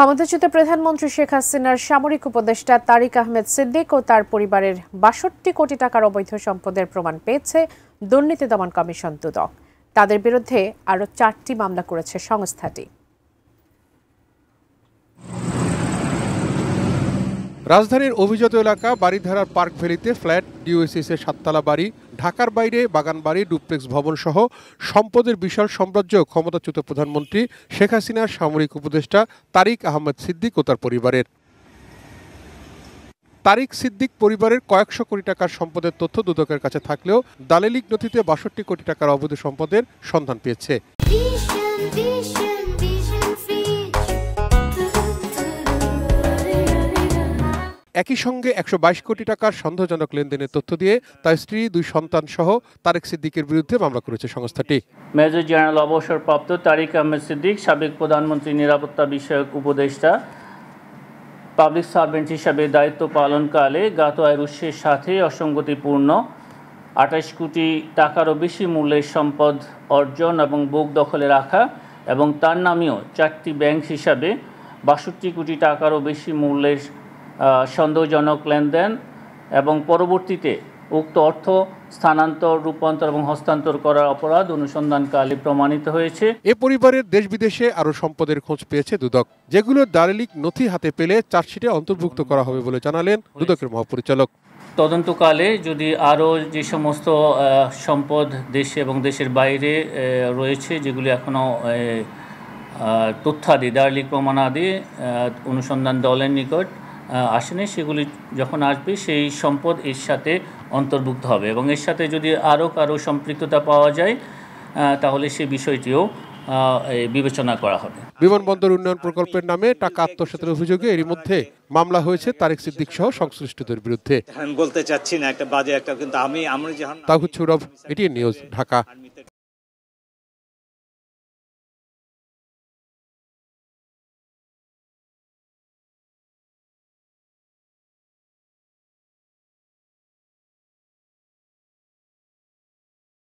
ক্ষমতাচ্যুত প্রধানমন্ত্রী শেখ হাসিনার সামরিক উপদেষ্টা তারিক আহমেদ সিদ্দিক ও তার পরিবারের ৬২ কোটি টাকার অবৈধ সম্পদের প্রমাণ পেয়েছে দুর্নীতি দমন কমিশন দুদক। তাদের বিরুদ্ধে আরও ৪টি মামলা করেছে সংস্থাটি। রাজধানীর অভিজাত এলাকা বারিধারার পার্ক ভ্যালিতে ফ্ল্যাট, ডিওএসএস এর ৭তলা বাড়ি, ঢাকার বাইরে বাগান বাড়ি, ডুপ্লেক্স ভবন সহ সম্পদের বিশাল সাম্রাজ্য ক্ষমতাচ্যুত প্রধানমন্ত্রী শেখ হাসিনার সামরিক উপদেষ্টা তারিক আহমেদ সিদ্দিক ও তার পরিবারের। তারিক সিদ্দিক পরিবারের কয়েকশো কোটি টাকার সম্পদের তথ্য দুদকের কাছে থাকলেও দালালিক নথিতে ৬২ কোটি টাকার অবৈধ সম্পদের সন্ধান পেয়েছে। একই সঙ্গে ১২২ কোটি টাকার সন্দেহজনক লেনদেনের তথ্য দিয়ে তার স্ত্রী, ২ সন্তান সহ তারেক সিদ্দিকের বিরুদ্ধে মামলা করেছে সংস্থাটি। মেজর জেনারেল অবসরপ্রাপ্ত তারিক আহমেদ সিদ্দিক সাবেক প্রধানমন্ত্রী নিরাপত্তা বিষয়ক উপদেষ্টা পাবলিক সার্ভেন্ট হিসাবে দায়িত্ব পালনকালে জ্ঞাত আয়ের উৎসের সাথে অসঙ্গতিপূর্ণ ২৮ কোটি টাকারও বেশি মূল্যের সম্পদ অর্জন এবং বুক দখলে রাখা এবং তার নামেও ৪টি ব্যাংক হিসাবে ৬২ কোটি টাকারও বেশি মূল্যের সন্দেহজনক লেনদেন এবং পরবর্তীতে উক্ত অর্থ স্থানান্তর, রূপান্তর এবং হস্তান্তর করার অপরাধ অনুসন্ধানকালে প্রমাণিত হয়েছে। এ পরিবারের দেশ বিদেশে আরও সম্পদের খোঁজ পেয়েছে দুদক, যেগুলো দালালিক নথি হাতে পেলে চার্জশিটে অন্তর্ভুক্ত করা হবে বলে জানালেন দুদকের মহাপরিচালক। তদন্তকালে যদি আরও যে সমস্ত সম্পদ দেশে এবং দেশের বাইরে রয়েছে, যেগুলি এখনও তথ্যাদি, দালালিক প্রমাণাদি অনুসন্ধান দলের নিকট আসেনি, সেগুলি যখন আসবে সেই সম্পদ এর সাথে অন্তর্ভুক্ত হবে এবং এর সাথে যদি আরও কারো সম্পৃক্ততা পাওয়া যায় তাহলে সেই বিষয়টিও বিবেচনা করা হবে। বিমানবন্দর উন্নয়ন প্রকল্পের নামে টাকা আত্মসাতের অভিযোগে এরই মধ্যে মামলা হয়েছে তারেক সিদ্দিক সহ সংশ্লিষ্টদের বিরুদ্ধে। আমি বলতে চাচ্ছি না একটা বাজে একটা, কিন্তু আমি তাহিদ সৌরভ, এটিএন নিউজ, ঢাকা।